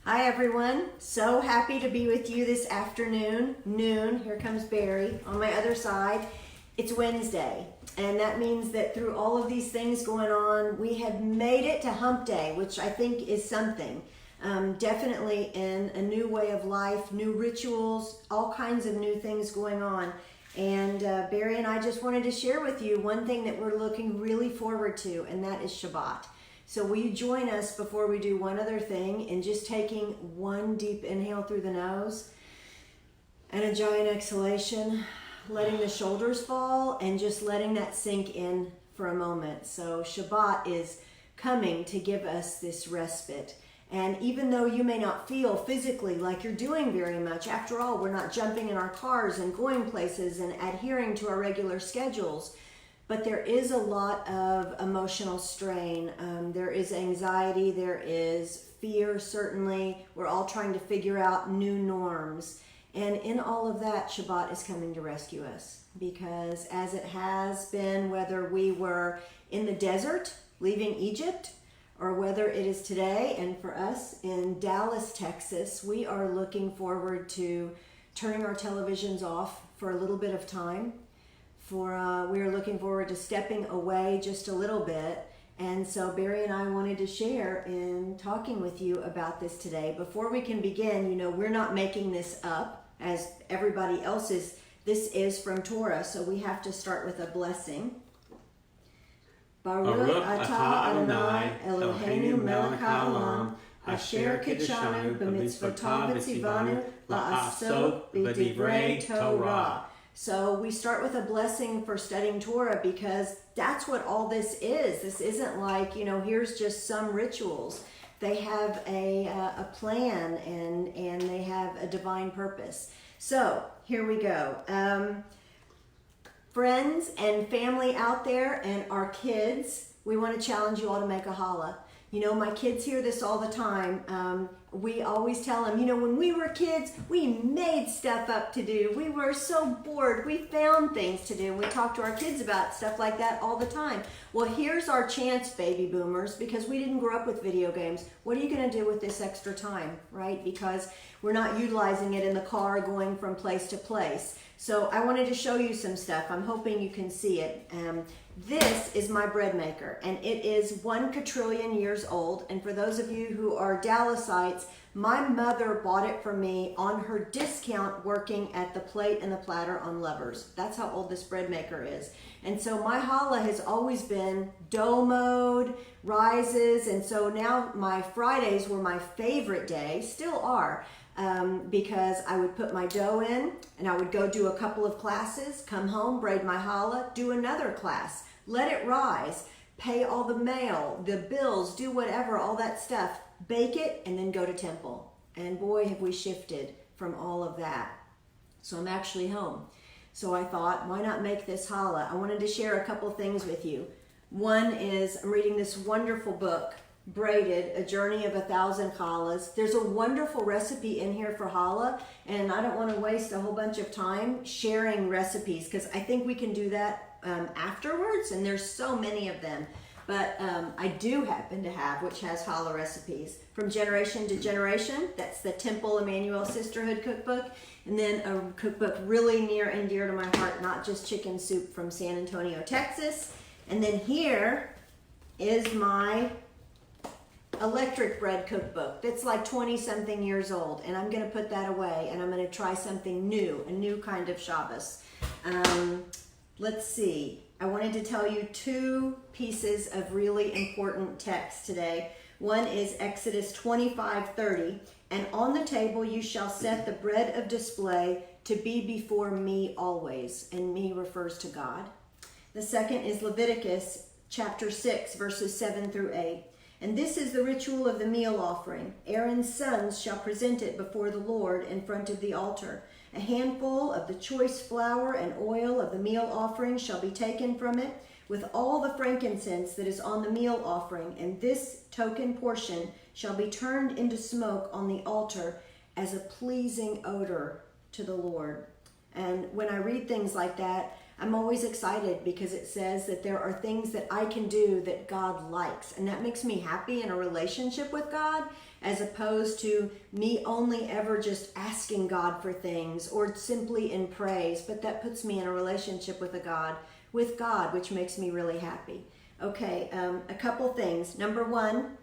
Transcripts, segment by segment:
Hi everyone, so happy to be with you this afternoon, noon. Here comes Barry on my other side. It's Wednesday, and that means that through all of these things going on, we have made it to hump day, which I think is something. Definitely in a new way of life, new rituals, all kinds of new things going on. And Barry and I just wanted to share with you one thing that we're looking really forward to, and that is Shabbat. So will you join us before we do one other thing in just taking one deep inhale through the nose and a giant exhalation, letting the shoulders fall and just letting that sink in for a moment. So Shabbat is coming to give us this respite. And even though you may not feel physically like you're doing very much, after all, we're not jumping in our cars and going places and adhering to our regular schedules. But there is a lot of emotional strain. There is anxiety, there is fear, certainly. We're all trying to figure out new norms. And in all of that, Shabbat is coming to rescue us. Because as it has been, whether we were in the desert, leaving Egypt, or whether it is today, and for us in Dallas, Texas, we are looking forward to turning our televisions off for a little bit of time. We are looking forward to stepping away just a little bit. And so Barry and I wanted to share in talking with you about this today. Before we can begin, we're not making this up as everybody else is. This is from Torah, so we have to start with a blessing. Baruch atah Adonai Eloheinu melech haolam asher kiddushanu b'mitzvotav v'tzivanu la'asok b'divrei Torah. So we start with a blessing for studying Torah because that's what all this is. This isn't like, here's just some rituals. They have a plan and they have a divine purpose. So here we go. Friends and family out there and our kids, we want to challenge you all to make a challah. My kids hear this all the time. We always tell them, when we were kids, we made stuff up to do. We were so bored. We found things to do. And we talk to our kids about stuff like that all the time. Well, here's our chance, baby boomers, because we didn't grow up with video games. What are you going to do with this extra time, right? Because we're not utilizing it in the car going from place to place. So I wanted to show you some stuff. I'm hoping you can see it. This is my bread maker, and it is 1 quadrillion years old. And for those of you who are Dallasites, my mother bought it for me on her discount working at the Plate and the Platter on Lovers. That's how old this bread maker is. And so my challah has always been dough mode, rises, and so now my Fridays were my favorite day, still are. Because I would put my dough in and I would go do a couple of classes, come home, braid my challah, do another class, let it rise, pay all the mail, the bills, do whatever, all that stuff, bake it, and then go to temple. And boy, have we shifted from all of that. So I'm actually home. So I thought, why not make this challah? I wanted to share a couple things with you. One is I'm reading this wonderful book, Braided, A Journey of 1,000 Challahs. There's a wonderful recipe in here for challah, and I don't want to waste a whole bunch of time sharing recipes because I think we can do that afterwards, and there's so many of them. But I do happen to have, which has challah recipes from generation to generation. That's the Temple Emmanuel Sisterhood cookbook, and then a cookbook really near and dear to my heart, not just chicken soup, from San Antonio, Texas. And then here is my electric bread cookbook that's like 20-something years old, and I'm going to put that away and I'm going to try something new, a new kind of Shabbos. Let's see. I wanted to tell you 2 pieces of really important text today. One is Exodus 25:30, and on the table you shall set the bread of display to be before me always, and me refers to God. The second is Leviticus chapter 6 verses 7 through 8. And this is the ritual of the meal offering. Aaron's sons shall present it before the Lord in front of the altar. A handful of the choice flour and oil of the meal offering shall be taken from it, with all the frankincense that is on the meal offering, and this token portion shall be turned into smoke on the altar as a pleasing odor to the Lord. And when I read things like that, I'm always excited because it says that there are things that I can do that God likes. And that makes me happy in a relationship with God, as opposed to me only ever just asking God for things or simply in praise. But that puts me in a relationship with God, which makes me really happy. Okay, a couple things. Number one,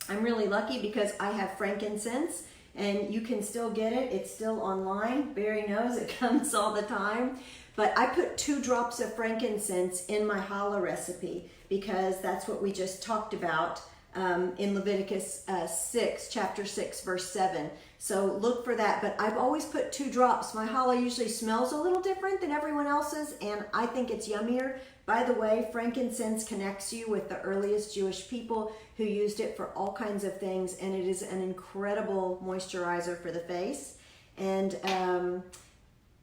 I'm really lucky because I have frankincense, and you can still get it. It's still online. Barry knows it comes all the time. But I put 2 drops of frankincense in my challah recipe because that's what we just talked about in Leviticus 6, chapter 6, verse 7. So look for that. But I've always put 2 drops. My challah usually smells a little different than everyone else's, and I think it's yummier. By the way, frankincense connects you with the earliest Jewish people who used it for all kinds of things, and it is an incredible moisturizer for the face. And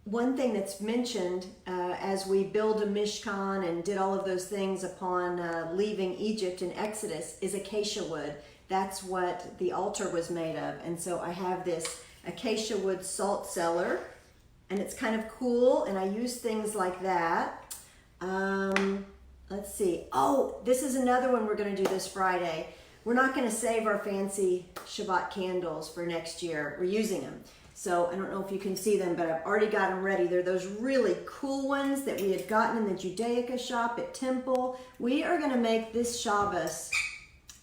one thing that's mentioned as we build a Mishkan and did all of those things upon leaving Egypt in Exodus is acacia wood. That's what the altar was made of. And so I have this acacia wood salt cellar, and it's kind of cool, and I use things like that. Let's see. Oh, this is another one we're going to do this Friday. We're not going to save our fancy Shabbat candles for next year. We're using them. So I don't know if you can see them, but I've already got them ready. They're those really cool ones that we had gotten in the Judaica shop at Temple. We are going to make this Shabbos,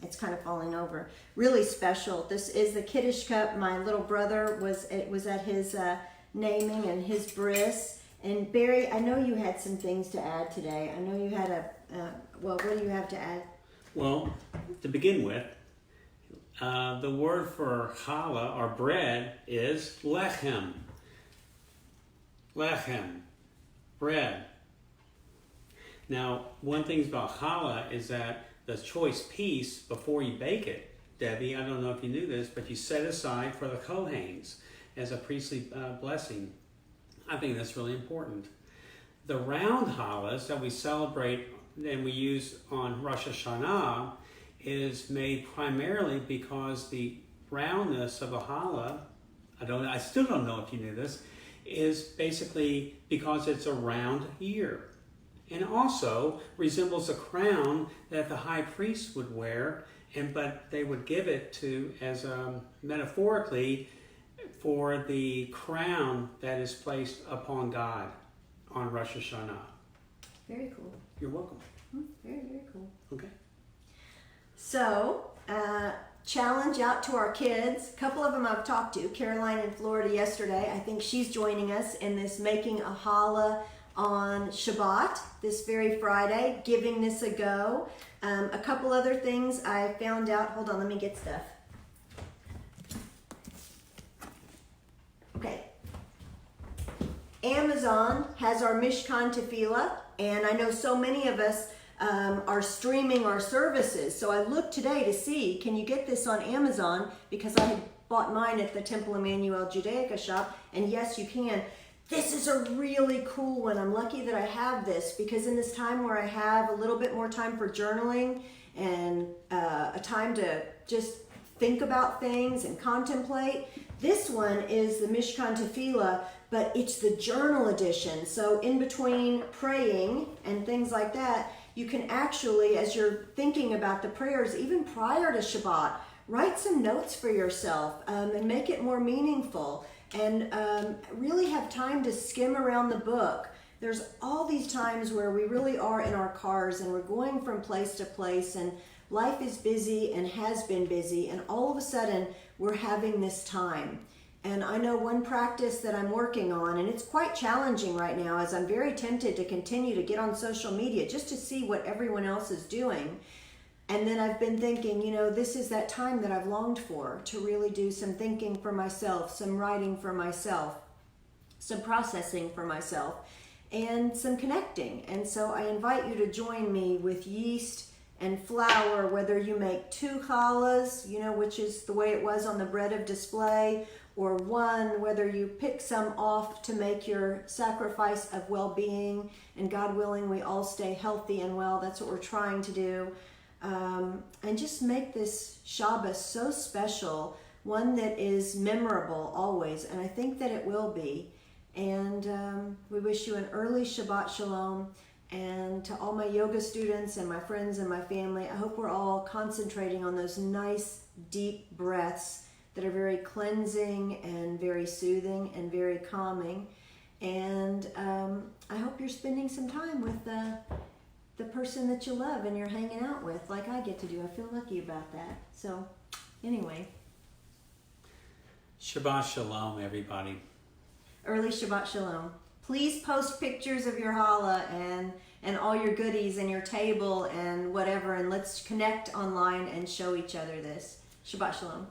it's kind of falling over, really special. This is the Kiddush cup. My little brother was at his naming and his bris. And Barry, I know you had some things to add today. I know you had what do you have to add? Well, to begin with, the word for challah, or bread, is lechem. Lechem, bread. Now, one thing about challah is that the choice piece, before you bake it, Debbie, I don't know if you knew this, but you set aside for the Kohanes as a priestly blessing. I think that's really important. The round challahs that we celebrate and we use on Rosh Hashanah is made primarily because the roundness of a challah, I still don't know if you knew this, is basically because it's a round year. And also resembles a crown that the high priest would wear, but they would give it to as metaphorically for the crown that is placed upon God on Rosh Hashanah. Very cool. You're welcome. Very, very cool. Okay. So, challenge out to our kids. A couple of them I've talked to. Caroline in Florida yesterday. I think she's joining us in this making a challah on Shabbat this very Friday, giving this a go. A couple other things I found out. Hold on, let me get stuff. Okay. Amazon has our Mishkan Tefillah, and I know so many of us are streaming our services. So I looked today to see, can you get this on Amazon? Because I had bought mine at the Temple Emmanuel Judaica shop, and yes, you can. This is a really cool one. I'm lucky that I have this because in this time where I have a little bit more time for journaling and a time to just think about things and contemplate, this one is the Mishkan Tefillah, but it's the journal edition. So in between praying and things like that, you can actually, as you're thinking about the prayers, even prior to Shabbat, write some notes for yourself and make it more meaningful. And really have time to skim around the book. There's all these times where we really are in our cars and we're going from place to place and life is busy and has been busy, and all of a sudden we're having this time. And I know one practice that I'm working on, and it's quite challenging right now as I'm very tempted to continue to get on social media just to see what everyone else is doing. And then I've been thinking, this is that time that I've longed for, to really do some thinking for myself, some writing for myself, some processing for myself, and some connecting. And so I invite you to join me with yeast and flour, whether you make 2 challahs, which is the way it was on the bread of display, or 1, whether you pick some off to make your sacrifice of well-being, and God willing, we all stay healthy and well. That's what we're trying to do. And just make this Shabbos so special, one that is memorable always, and I think that it will be. And we wish you an early Shabbat Shalom. And to all my yoga students and my friends and my family, I hope we're all concentrating on those nice, deep breaths that are very cleansing and very soothing and very calming. And I hope you're spending some time with the person that you love and you're hanging out with, like I get to do. I feel lucky about that. So, anyway. Shabbat Shalom, everybody. Early Shabbat Shalom. Please post pictures of your challah and all your goodies and your table and whatever, and let's connect online and show each other this. Shabbat Shalom.